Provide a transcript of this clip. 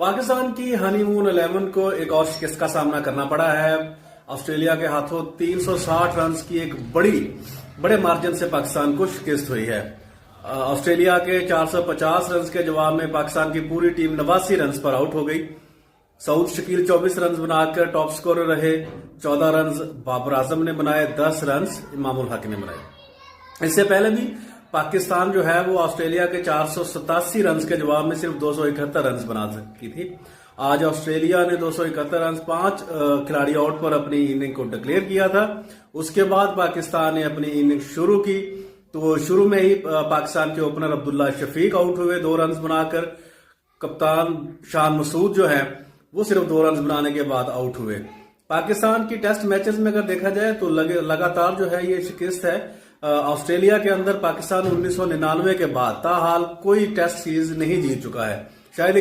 पाकिस्तान की हनीमून 11 को एक और शिकस्त का सामना करना पड़ा है। ऑस्ट्रेलिया के हाथों 360 रन की एक बड़े मार्जिन से पाकिस्तान को शिकस्त हुई है। ऑस्ट्रेलिया के 450 रन के जवाब में पाकिस्तान की पूरी टीम 89 रन पर आउट हो गई। सऊद शकील 24 रन बनाकर टॉप स्कोरर रहे। 14 रन बाबर आजम ने बनाए, 10 रन इमामुल हक ने बनाए। इससे पहले भी पाकिस्तान जो है वो ऑस्ट्रेलिया के 487 रन के जवाब में सिर्फ 271 रन बना सकी थी। आज ऑस्ट्रेलिया ने 271 रन 5 खिलाड़ी आउट पर अपनी इनिंग को डिक्लेयर किया था। उसके बाद पाकिस्तान ने अपनी इनिंग शुरू की तो शुरू में ही पाकिस्तान के ओपनर अब्दुल्ला शफीक आउट हुए 2 रन बनाकर। कप्तान शान मसूद जो है वो सिर्फ 2 रन बनाने के बाद आउट हुए। पाकिस्तान की टेस्ट मैचेस में अगर देखा जाए तो लगातार जो है ये शिकस्त है। ऑस्ट्रेलिया के अंदर पाकिस्तान 1999 के बाद ताहाल कोई टेस्ट सीरीज नहीं जीत चुका है। शायद